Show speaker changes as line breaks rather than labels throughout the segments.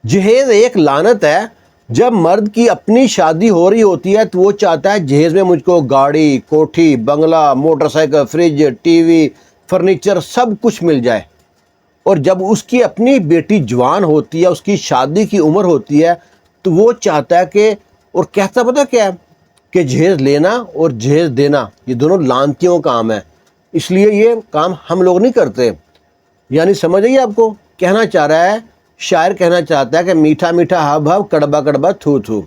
جہیز ایک لعنت ہے. جب مرد کی اپنی شادی ہو رہی ہوتی ہے تو وہ چاہتا ہے جہیز میں مجھ کو گاڑی، کوٹھی، بنگلہ، motorcycle, fridge, TV, furniture سب کچھ مل جائے. اور جب اس کی اپنی بیٹی جوان ہوتی ہے، اس کی شادی کی عمر ہوتی ہے، تو وہ چاہتا ہے کہ، اور کہتا پتہ کیا ہے کہ جہیز لینا اور جہیز دینا یہ دونوں لعنتیوں کا کام ہے. اس لیے یہ کام ہم لوگ نہیں کرتے. یعنی سمجھ آئیے آپ کو کہنا چاہ رہا ہے، شاعر کہنا چاہتا ہے کہ میٹھا میٹھا ہب ہب کڑبا کڑبا تھو تھو.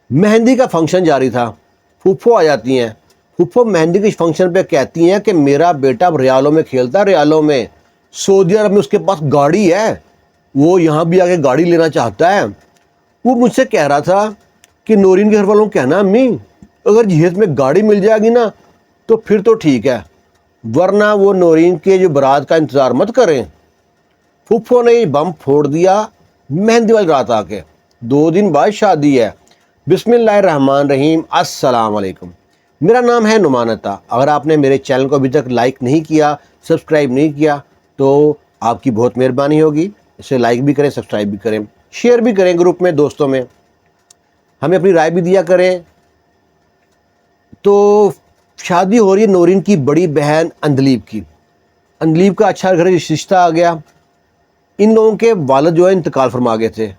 مہندی کا فنکشن جاری تھا. پھوپھو آ جاتی ہیں. پھوپھو مہندی کے فنکشن پہ کہتی ہیں کہ میرا بیٹا اب ریالوں میں کھیلتا ہے، ریالوں میں. سعودی عرب میں اس کے پاس گاڑی ہے، وہ یہاں بھی آگے گاڑی لینا چاہتا ہے. وہ مجھ سے کہہ رہا تھا کہ نورین کے گھر والوں کو کہنا امی اگر جہیز میں گاڑی مل جائے گی نا تو پھر تو ٹھیک ہے، ورنہ وہ نورین کے جو برات کا انتظار مت کریں. پھوپھو نے بم پھوڑ دیا مہندی والی رات آ کے. 2 دن بعد شادی ہے. بسم اللہ الرحمن الرحیم. السلام علیکم. میرا نام ہے نعمان عطا. اگر آپ نے میرے چینل کو ابھی تک لائک نہیں کیا، سبسکرائب نہیں کیا تو آپ کی بہت مہربانی ہوگی. اسے لائک بھی کریں، سبسکرائب بھی کریں، شیئر بھی کریں گروپ میں، دوستوں میں. ہمیں اپنی رائے بھی دیا کریں. تو شادی ہو رہی ہے نورین کی بڑی بہن اندلیب کی. اندلیب کا اچھا گھر رشتہ آ گیا. ان لوگوں کے والد جو ہے انتقال فرما گئے تھے.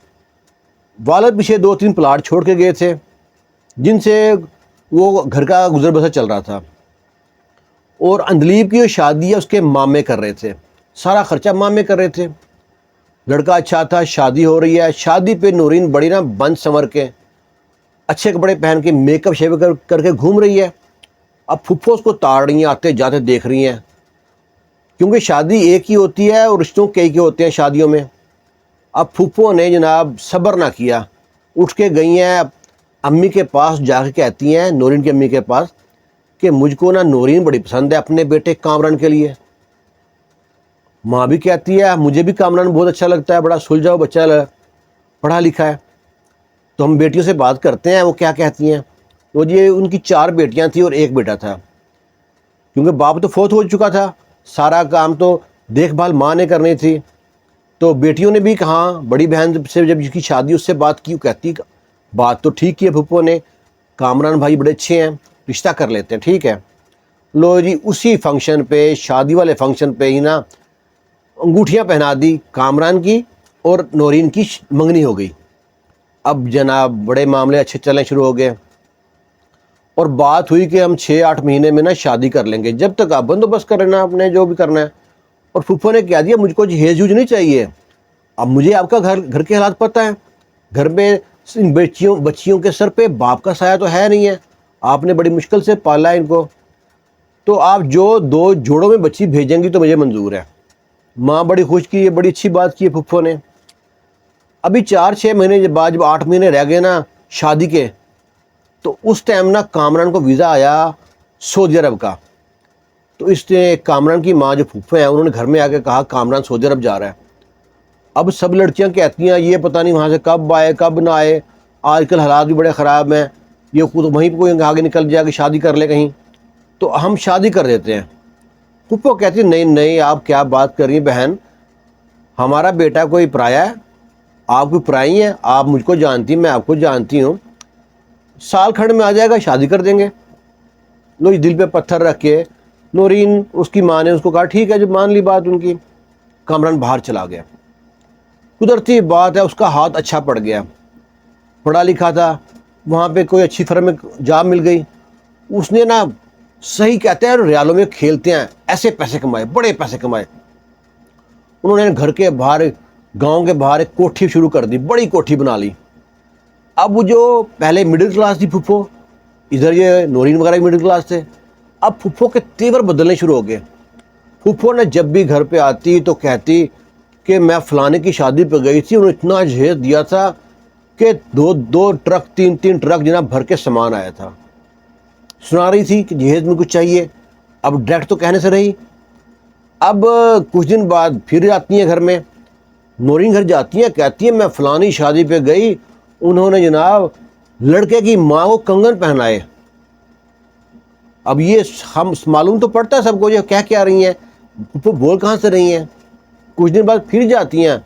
والد پیچھے 2-3 پلاٹ چھوڑ کے گئے تھے جن سے وہ گھر کا گزر بسر چل رہا تھا. اور اندلیب کی جو شادی ہے اس کے مامے کر رہے تھے، سارا خرچہ مامے کر رہے تھے. لڑکا اچھا تھا، شادی ہو رہی ہے. شادی پہ نورین بڑی نا بند سنور کے اچھے کپڑے پہن کے میک اپ شیو کر کے گھوم رہی ہے. اب پھپھو اس کو تاڑ رہی ہیں، آتے جاتے دیکھ رہی ہیں، کیونکہ شادی ایک ہی ہوتی ہے اور رشتوں کئی کے ہوتے ہیں شادیوں میں. اب پھپھو نے جناب صبر نہ کیا، اٹھ کے گئی ہیں امی کے پاس. جا کے کہتی ہیں نورین کی امی کے پاس کہ مجھ کو نا نورین بڑی پسند ہے اپنے بیٹے کامران کے لیے. ماں بھی کہتی ہے مجھے بھی کامران بہت اچھا لگتا ہے، بڑا سلجھا ہوا بچہ پڑھا لکھا ہے. تو ہم بیٹیوں سے بات کرتے ہیں وہ کیا کہتی ہیں. وہ یہ ان کی 4 بیٹیاں تھیں اور 1 بیٹا تھا. کیونکہ باپ تو فوت ہو چکا تھا، سارا کام تو دیکھ بھال ماں نے کرنی تھی. تو بیٹیوں نے بھی کہا، بڑی بہن سے جب اس کی شادی اس سے بات کی، وہ کہتی بات تو ٹھیک کی ہے پھپھو نے، کامران بھائی بڑے اچھے ہیں، رشتہ کر لیتے ہیں، ٹھیک ہے. لو جی اسی فنکشن پہ، شادی والے فنکشن پہ ہی نا انگوٹھیاں پہنا دی کامران کی اور نورین کی منگنی ہو گئی. اب جناب بڑے معاملے اچھے چلنے شروع ہو گئے اور بات ہوئی کہ ہم 6-8 مہینے میں نا شادی کر لیں گے، جب تک آپ بندوبست کر لینا آپ نے جو بھی کرنا ہے. اور پھپھو نے کہہ دیا مجھ کو جہیز جوج نہیں چاہیے. اب مجھے آپ کا گھر کے حالات پتہ ہے، گھر میں ان بچیوں کے سر پہ باپ کا سایہ تو ہے نہیں ہے، آپ نے بڑی مشکل سے پالا ہے ان کو، تو آپ جو 2 جوڑوں میں بچی بھیجیں گی تو مجھے منظور ہے. ماں بڑی خوش کی، بڑی اچھی بات کی ہے پھپھو نے. ابھی 4-6 مہینے بعد جب 8 مہینے رہ گئے نا شادی کے، تو اس ٹائم نا کامران کو ویزا آیا سعودی عرب کا. تو اس نے کامران کی ماں جو پھپھو ہیں انہوں نے گھر میں آ کے کہا کامران سعودی عرب جا رہا ہے. اب سب لڑکیاں کہتی ہیں یہ پتہ نہیں وہاں سے کب آئے کب نہ آئے، آج کل حالات بھی بڑے خراب ہیں، یہ خود وہیں پہ کوئی آگے نکل جائے کہ شادی کر لے کہیں، تو ہم شادی کر دیتے ہیں. پھپھو کہتی نہیں نہیں آپ کیا بات کر رہی ہیں بہن، ہمارا بیٹا کوئی پرایا ہے؟ آپ کوئی پرائی ہیں؟ آپ مجھ کو جانتی ہیں، میں آپ کو جانتی ہوں، سال کھنڈ میں آ جائے گا شادی کر دیں گے. لو دل پہ پتھر رکھ کے نورین اس کی ماں نے اس کو کہا ٹھیک ہے، جب مان لی بات ان کی. کامران باہر چلا گیا. قدرتی بات ہے اس کا ہاتھ اچھا پڑ گیا، پڑھا لکھا تھا، وہاں پہ کوئی اچھی فرم میں جاب مل گئی. اس نے نا صحیح کہتے ہیں ریالوں میں کھیلتے ہیں، ایسے پیسے کمائے، بڑے پیسے کمائے. انہوں نے گھر کے باہر، گاؤں کے باہر ایک کوٹھی شروع کر دی، بڑی کوٹھی بنا لی. اب وہ جو پہلے مڈل کلاس تھی پھپھو، ادھر یہ نورین وغیرہ بھی مڈل کلاس تھے، اب پھپھو کے تیور بدلنے شروع ہو گئے. پھپھو نے جب بھی گھر پہ آتی تو کہتی کہ میں فلانے کی شادی پہ گئی تھی، انہوں نے اتنا جہیز دیا تھا کہ 2 ٹرک 3 ٹرک جناب بھر کے سامان آیا تھا. سنا رہی تھی کہ جہیز میں کچھ چاہیے. اب ڈائریکٹ تو کہنے سے رہی. اب کچھ دن بعد پھر آتی ہیں گھر میں، نورین گھر جاتی ہیں، کہتی ہیں میں فلانی شادی پہ گئی، انہوں نے جناب لڑکے کی ماں کو کنگن پہنائے. اب یہ ہم معلوم تو پڑتا ہے سب کو یہ کہہ کے آ رہی ہیں، پھپھو بول کہاں سے رہی ہیں. کچھ دن بعد پھر جاتی ہیں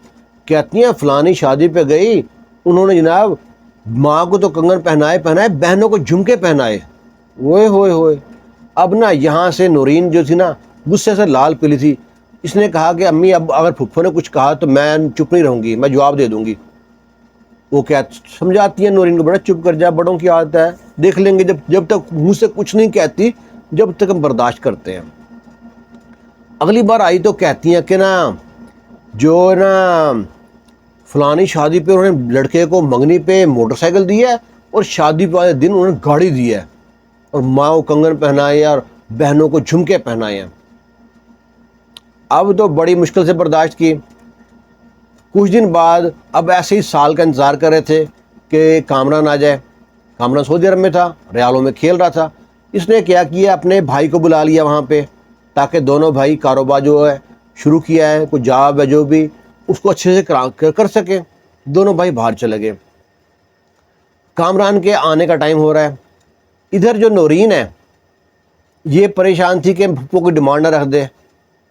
کہتی ہیں فلانی شادی پہ گئی، انہوں نے جناب ماں کو تو کنگن پہنائے بہنوں کو جھمکے پہنائے، ہوئے ہوئے ہوئے۔ اب نا یہاں سے نورین جو تھی نا غصے سے لال پلی تھی، اس نے کہا کہ امی اب اگر پھپھو نے کچھ کہا تو میں چپ نہیں رہوں گی، میں جواب دے دوں گی۔ وہ کیا سمجھاتی ہیں نورین کو، بڑا چپ کر جا، بڑوں کی عادت ہے، دیکھ لیں گے، جب تک منہ سے کچھ نہیں کہتی جب تک ہم برداشت کرتے ہیں۔ اگلی بار آئی تو کہتی ہیں کہ نا جو نا فلانی شادی پہ انہوں نے لڑکے کو منگنی پہ موٹر سائیکل دی ہے اور شادی والے دن انہوں نے گاڑی دی ہے، اور ماں کو کنگن پہنائے اور بہنوں کو جھمکے پہنائے ہیں۔ اب تو بڑی مشکل سے برداشت کی۔ کچھ دن بعد اب ایسے ہی سال کا انتظار کر رہے تھے کہ کامران آ جائے۔ کامران سعودی عرب میں تھا، ریالوں میں کھیل رہا تھا۔ اس نے کیا کیا، اپنے بھائی کو بلا لیا وہاں پہ، تاکہ دونوں بھائی کاروبار جو ہے شروع کیا ہے، کوئی جاب ہے جو بھی، اس کو اچھے سے کر سکیں۔ دونوں بھائی باہر چلے گئے۔ کامران کے آنے کا ٹائم ہو رہا ہے۔ ادھر جو نورین ہے یہ پریشان تھی کہ پھپھو کی ڈیمانڈ نہ رکھ دے،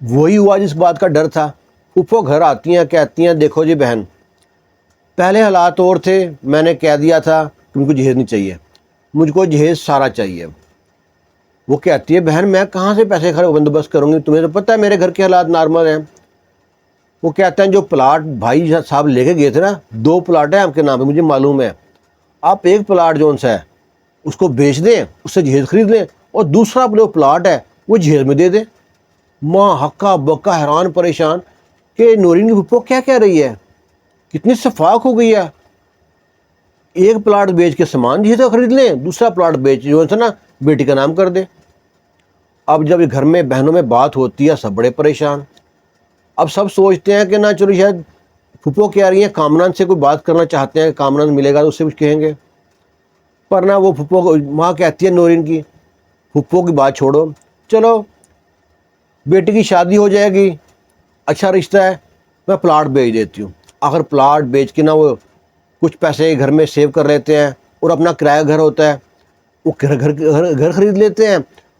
وہی ہوا جس بات کا ڈر تھا۔ پھپھو گھر آتی ہیں، کہتی ہیں دیکھو جی بہن، پہلے حالات اور تھے، میں نے کہہ دیا تھا کہ مجھ کو جہیز نہیں چاہیے، مجھ کو جہیز سارا چاہیے۔ وہ کہتی ہے بہن میں کہاں سے پیسے بندوبست کروں گی، تمہیں تو پتہ ہے میرے گھر کے حالات نارمل ہیں۔ وہ کہتے ہیں جو پلاٹ بھائی صاحب لے کے گئے تھے نا، 2 پلاٹ ہیں آپ کے نام پہ، مجھے معلوم ہے، آپ ایک پلاٹ جو سا ہے اس کو بیچ دیں، اس سے جہیز خرید لیں، اور دوسرا جو پلاٹ ہے وہ جہیز میں دے دیں۔ ماں ہکا بکا حیران پریشان کہ نورین کی پھپھو کیا کہہ رہی ہے، کتنی شفاق ہو گئی ہے، ایک پلاٹ بیچ کے سامان جہیز خرید لیں، دوسرا پلاٹ بیچ جو ہے نا بیٹی کا نام کر دیں۔ اب جب گھر میں بہنوں میں بات ہوتی ہے سب بڑے پریشان۔ اب سب سوچتے ہیں کہ نہ چلو شاید پھپھو کہہ رہی ہیں کامران سے کوئی بات کرنا چاہتے ہیں، کامران ملے گا تو اس سے کچھ کہیں گے، پر نہ وہ پھپھو کو ماں کہتی ہے نورین کی پھپھو کی بات چھوڑو، چلو بیٹی کی شادی ہو جائے گی، اچھا رشتہ ہے، میں پلاٹ بیچ دیتی ہوں۔ آخر پلاٹ بیچ کے نہ وہ کچھ پیسے گھر میں سیو کر لیتے ہیں، اور اپنا کرایہ گھر ہوتا ہے وہ گھر خرید لیتے ہیں،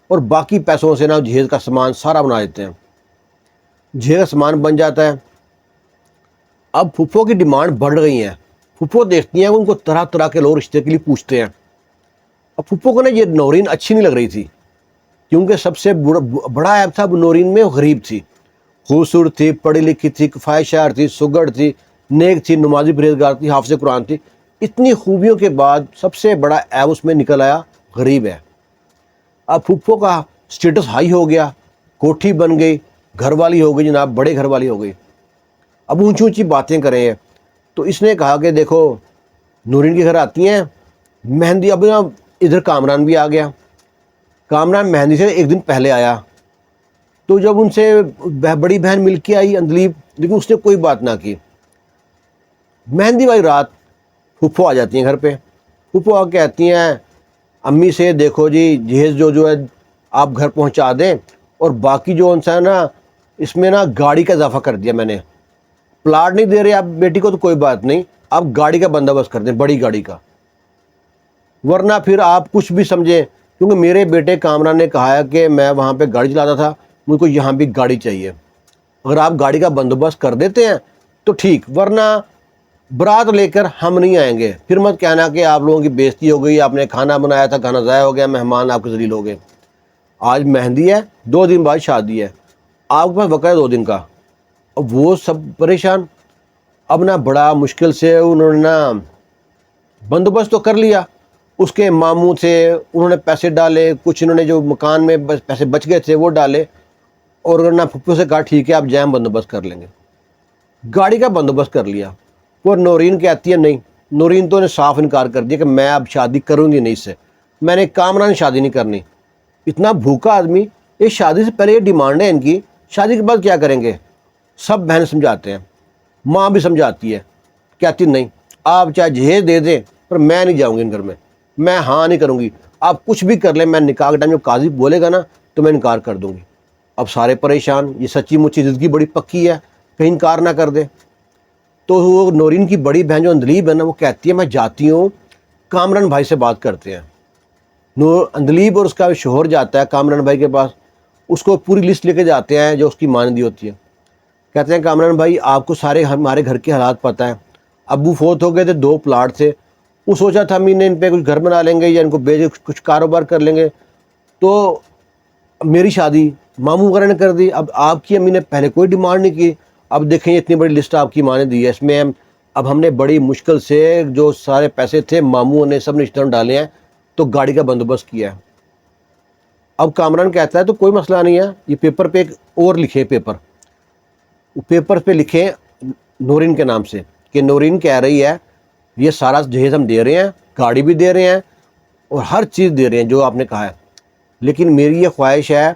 اور باقی پیسوں سے نا جہیز کا سامان سارا بنا دیتے ہیں، جہیز کا سامان بن جاتا ہے۔ اب پھپھو کی ڈیمانڈ بڑھ گئی ہیں، پھپھو دیکھتی ہیں ان کو طرح طرح کے لوگ رشتے کے لیے پوچھتے ہیں۔ اب پھپھو کو نا یہ نورین اچھی نہیں لگ رہی تھی، کیونکہ سب سے بڑا عیب تھا نورین میں، وہ غریب تھی، خوبصورت تھی، پڑھی لکھی تھی، کفایت شعر تھی، سگڑ تھی، نیک تھی، نمازی پرہیزگار تھی، حافظ قرآن تھی۔ اتنی خوبیوں کے بعد سب سے بڑا عیب اس میں نکل آیا، غریب ہے۔ اب پھپھو کا سٹیٹس ہائی ہو گیا، کوٹھی بن گئی، گھر والی ہو گئی جناب، بڑے گھر والی ہو گئی، اب اونچی اونچی باتیں کریں۔ تو اس نے کہا کہ دیکھو نورین کے گھر آتی ہیں مہندی، اب نا ادھر کامران بھی آ گیا۔ کامران مہندی سے ایک دن پہلے آیا، تو جب ان سے بڑی بہن مل کے آئی اندلیب، لیکن اس نے کوئی بات نہ کی۔ مہندی والی رات پھپھو آ جاتی ہیں گھر پہ۔ پھپھو آ کہتی ہیں امی سے دیکھو جی جہیز جو ہے آپ گھر پہنچا دیں، اور باقی جو انسان ہے نا اس میں نا گاڑی کا اضافہ کر دیا میں نے، پلاٹ نہیں دے رہے آپ بیٹی کو تو کوئی بات نہیں، آپ گاڑی کا بندوبست کر دیں، بڑی گاڑی کا، ورنہ پھر آپ کچھ بھی سمجھیں، کیونکہ میرے بیٹے کامران نے کہا ہے کہ میں وہاں پہ گاڑی چلاتا تھا، مجھ کو یہاں بھی گاڑی چاہیے، اگر آپ گاڑی کا بندوبست کر دیتے ہیں تو ٹھیک، ورنہ برات لے کر ہم نہیں آئیں گے، پھر مت کہنا کہ آپ لوگوں کی بےزتی ہو گئی، آپ نے کھانا بنایا تھا کھانا ضائع ہو گیا، مہمان آپ کے ذلیل ہو گئے۔ آج مہندی ہے، 2 دن بعد شادی ہے، آپ کے پاس وقت ہے 2 دن کا۔ اب وہ سب پریشان۔ اب نا بڑا مشکل سے انہوں نے نا بندوبست تو کر لیا، اس کے ماموں سے انہوں نے پیسے ڈالے، کچھ انہوں نے جو مکان میں پیسے بچ گئے تھے وہ ڈالے، اور نا پھپھو سے کہا ٹھیک ہے آپ جائیں بندوبست کر لیں گے، گاڑی کا بندوبست کر لیا۔ وہ نورین کہتی ہے نہیں، نورین تو نے صاف انکار کر دیا کہ میں اب شادی کروں گی نہیں، اس سے میں نے کامران شادی نہیں کرنی۔ اتنا بھوکا آدمی، یہ شادی سے پہلے یہ ڈیمانڈ ہے ان کی، شادی کے بعد کیا کریں گے؟ سب بہن سمجھاتے ہیں، ماں بھی سمجھاتی ہے، کہتی نہیں آپ چاہے جہیز دے دیں پر میں نہیں جاؤں گی ان گھر میں ہاں نہیں کروں گی، آپ کچھ بھی کر لیں، میں نکاح کے ٹائم جو قاضی بولے گا نا تو میں انکار کر دوں گی۔ اب سارے پریشان، یہ سچی مچی زندگی بڑی پکی ہے، کہیں انکار نہ کر دے۔ تو وہ نورین کی بڑی بہن جو اندلیب ہے نا، وہ کہتی ہے میں جاتی ہوں، کامران بھائی سے بات کرتے ہیں۔ اندلیب اور اس کا شوہر جاتا ہے کامران بھائی کے پاس، اس کو پوری لسٹ لے کے جاتے ہیں جو اس کی ماندی ہوتی ہے۔ کہتے ہیں کامران بھائی آپ کو سارے ہمارے گھر کے حالات پتہ ہیں، ابو فوت ہو گئے تھے، 2 پلاٹ تھے، وہ سوچا تھا ہم ان پہ کچھ گھر بنا لیں گے یا ان کو بیچ کچھ کاروبار کر لیں گے، تو میری شادی ماموں وغیرہ نے کر دی۔ اب آپ کی امی نے پہلے کوئی ڈیمانڈ نہیں کی، اب دیکھیں اتنی بڑی لسٹ آپ کی ماں نے دی ہے، اس میں اب ہم نے بڑی مشکل سے جو سارے پیسے تھے ماموں نے سب نے رشتہ ڈالے ہیں، تو گاڑی کا بندوبست کیا ہے۔ اب کامران کہتا ہے تو کوئی مسئلہ نہیں ہے، یہ پیپر پہ ایک اور لکھے، پیپر پہ لکھیں نورین کے نام سے، کہ نورین کہہ رہی ہے یہ سارا جہیز ہم دے رہے ہیں، گاڑی بھی دے رہے ہیں اور ہر چیز دے رہے ہیں جو آپ نے کہا ہے، لیکن میری یہ خواہش ہے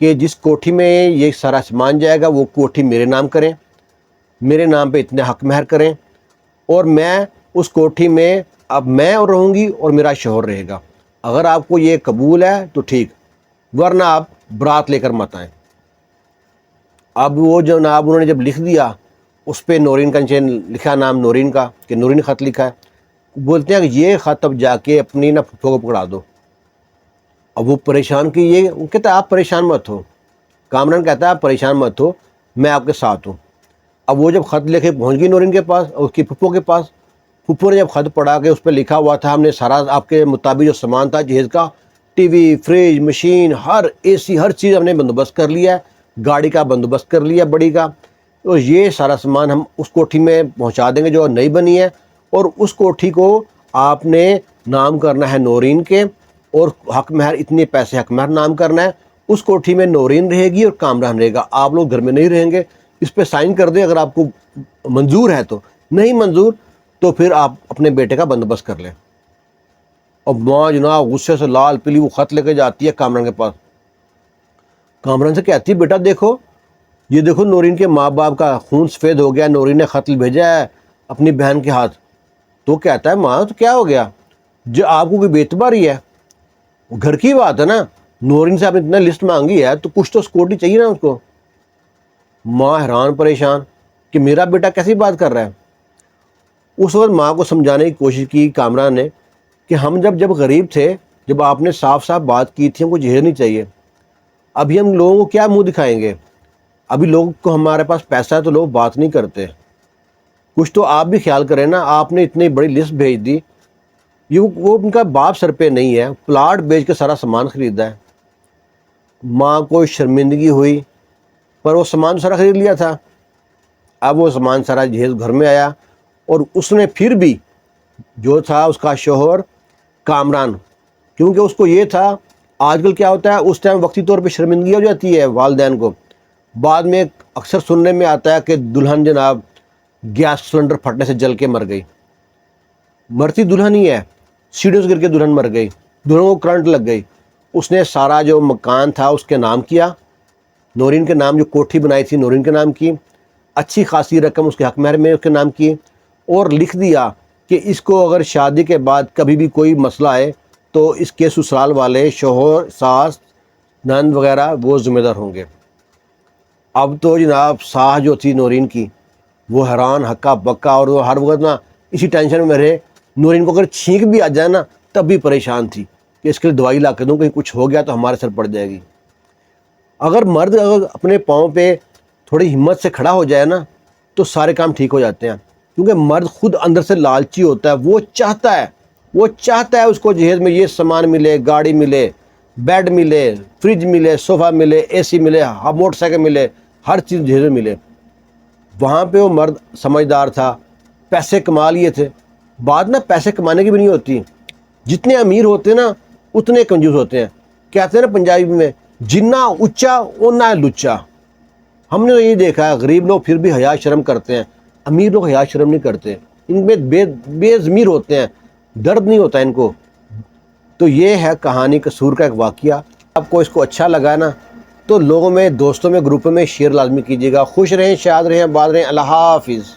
کہ جس کوٹھی میں یہ سارا سامان جائے گا وہ کوٹھی میرے نام کریں، میرے نام پہ اتنے حق مہر کریں، اور میں اس کوٹھی میں اب میں رہوں گی اور میرا شوہر رہے گا۔ اگر آپ کو یہ قبول ہے تو ٹھیک، ورنہ آپ برات لے کر مت آئیں۔ اب وہ جناب انہوں نے جب لکھ دیا، اس پہ نورین کا نیچے لکھا نام نورین کا، کہ نورین خط لکھا ہے، بولتے ہیں کہ یہ خط اب جا کے اپنی نا پھپھو کو پکڑا دو۔ اب وہ پریشان کہ یہ کہتا ہے آپ پریشان مت ہو، کامران کہتا ہے آپ پریشان مت ہو، میں آپ کے ساتھ ہوں۔ اب وہ جب خط لے کے پہنچ گئی نورین کے پاس اور اس کی پھپھو کے پاس، پھپھو نے جب خط پڑھا کہ اس پہ لکھا ہوا تھا ہم نے سارا آپ کے مطابق جو سامان تھا جہیز کا، ٹی وی، فریج، مشین، ہر اے سی، ہر چیز ہم نے بندوبست کر لیا ہے، گاڑی کا بندوبست کر لیا بڑی کا، تو یہ سارا سامان ہم اس کوٹھی میں پہنچا دیں گے جو نئی بنی ہے، اور اس کوٹھی کو آپ نے نام کرنا ہے نورین کے، اور حق مہر اتنے پیسے حق مہر نام کرنا ہے۔ اس کوٹھی میں نورین رہے گی اور کامران رہے گا، آپ لوگ گھر میں نہیں رہیں گے، اس پہ سائن کر دیں اگر آپ کو منظور ہے تو، نہیں منظور تو پھر آپ اپنے بیٹے کا بندوبست کر لیں۔ اور ماں جناب غصے سے لال پلی وہ خط لے کے جاتی ہے کامران کے پاس، کامران سے کہتی ہے بیٹا دیکھو، یہ دیکھو نورین کے ماں باپ کا خون سفید ہو گیا، نورین نے خط بھیجا ہے اپنی بہن کے ہاتھ۔ تو کہتا ہے ماں تو کیا ہو گیا، جو آپ کو کوئی بے اعتباری ہے، گھر کی بات ہے نا، نورین سے آپ نے اتنا لسٹ مانگی ہے تو کچھ تو سکورٹی چاہیے نا اس کو۔ ماں حیران پریشان کہ میرا بیٹا کیسی بات کر رہا ہے۔ اس وقت ماں کو سمجھانے کی کوشش کی کامران نے کہ ہم جب غریب تھے، جب آپ نے صاف صاف بات کی تھی ہم کو جہیز نہیں چاہیے، ابھی ہم لوگوں کو کیا منہ دکھائیں گے، ابھی لوگوں کو ہمارے پاس پیسہ ہے تو لوگ بات نہیں کرتے، کچھ تو آپ بھی خیال کریں نا، آپ نے اتنی بڑی لسٹ بھیج دی، یہ وہ ان کا باپ سر پہ نہیں ہے، پلاٹ بیچ کے سارا سامان خریدا ہے۔ ماں کو شرمندگی ہوئی، پر وہ سامان سارا خرید لیا تھا۔ اب وہ سامان سارا جہیز گھر میں آیا، اور اس نے پھر بھی جو تھا اس کا شوہر کامران، کیونکہ اس کو یہ تھا، آج کل کیا ہوتا ہے اس ٹائم وقتی طور پہ شرمندگی ہو جاتی ہے والدین کو، بعد میں اکثر سننے میں آتا ہے کہ دلہن جناب گیس سلنڈر پھٹنے سے جل کے مر گئی، مرتی دلہن ہی ہے، سیڑھیوں سے گر کے دلہن مر گئی، دلہن کو کرنٹ لگ گئی۔ اس نے سارا جو مکان تھا اس کے نام کیا، نورین کے نام، جو کوٹھی بنائی تھی نورین کے نام کی، اچھی خاصی رقم اس کے حق مہر میں اس کے نام کی، اور لکھ دیا کہ اس کو اگر شادی کے بعد کبھی بھی کوئی مسئلہ آئے تو اس کے سسرال والے، شوہر، ساس، نند وغیرہ وہ ذمہ دار ہوں گے۔ اب تو جناب ساس جو تھی نورین کی وہ حیران ہکا بکا، اور وہ ہر وقت نا اسی ٹینشن میں رہے، نورین کو اگر چھینک بھی آ جائے نا تب بھی پریشان تھی کہ اس کے لیے دوائی لا کے دوں، کہیں کچھ ہو گیا تو ہمارے سر پڑ جائے گی۔ اگر مرد اگر اپنے پاؤں پہ تھوڑی ہمت سے کھڑا ہو جائے نا تو سارے کام ٹھیک ہو جاتے ہیں، کیونکہ مرد خود اندر سے لالچی ہوتا ہے، وہ چاہتا ہے اس کو جہیز میں یہ سامان ملے، گاڑی ملے، بیڈ ملے، فریج ملے، صوفہ ملے، اے سی ملے، موٹر سائیکل ملے، ہر چیز جہیز میں ملے۔ وہاں پہ وہ مرد سمجھدار تھا، پیسے کما لیے تھے۔ بات نا پیسے کمانے کی بھی نہیں ہوتی، جتنے امیر ہوتے ہیں نا اتنے کنجوس ہوتے ہیں، کہتے ہیں نا پنجابی میں جنا اچا اونا لچا۔ ہم نے تو یہی دیکھا ہے، غریب لوگ پھر بھی حیا شرم کرتے ہیں، امیر لوگ حیا شرم نہیں کرتے، ان میں بے ضمیر ہوتے ہیں، درد نہیں ہوتا ان کو۔ تو یہ ہے کہانی قصور کا ایک واقعہ۔ آپ کو اس کو اچھا لگا نا تو لوگوں میں، دوستوں میں، گروپوں میں شیئر لازمی کیجیے گا۔ خوش رہیں، شاد رہیں، آباد رہیں۔ اللہ حافظ۔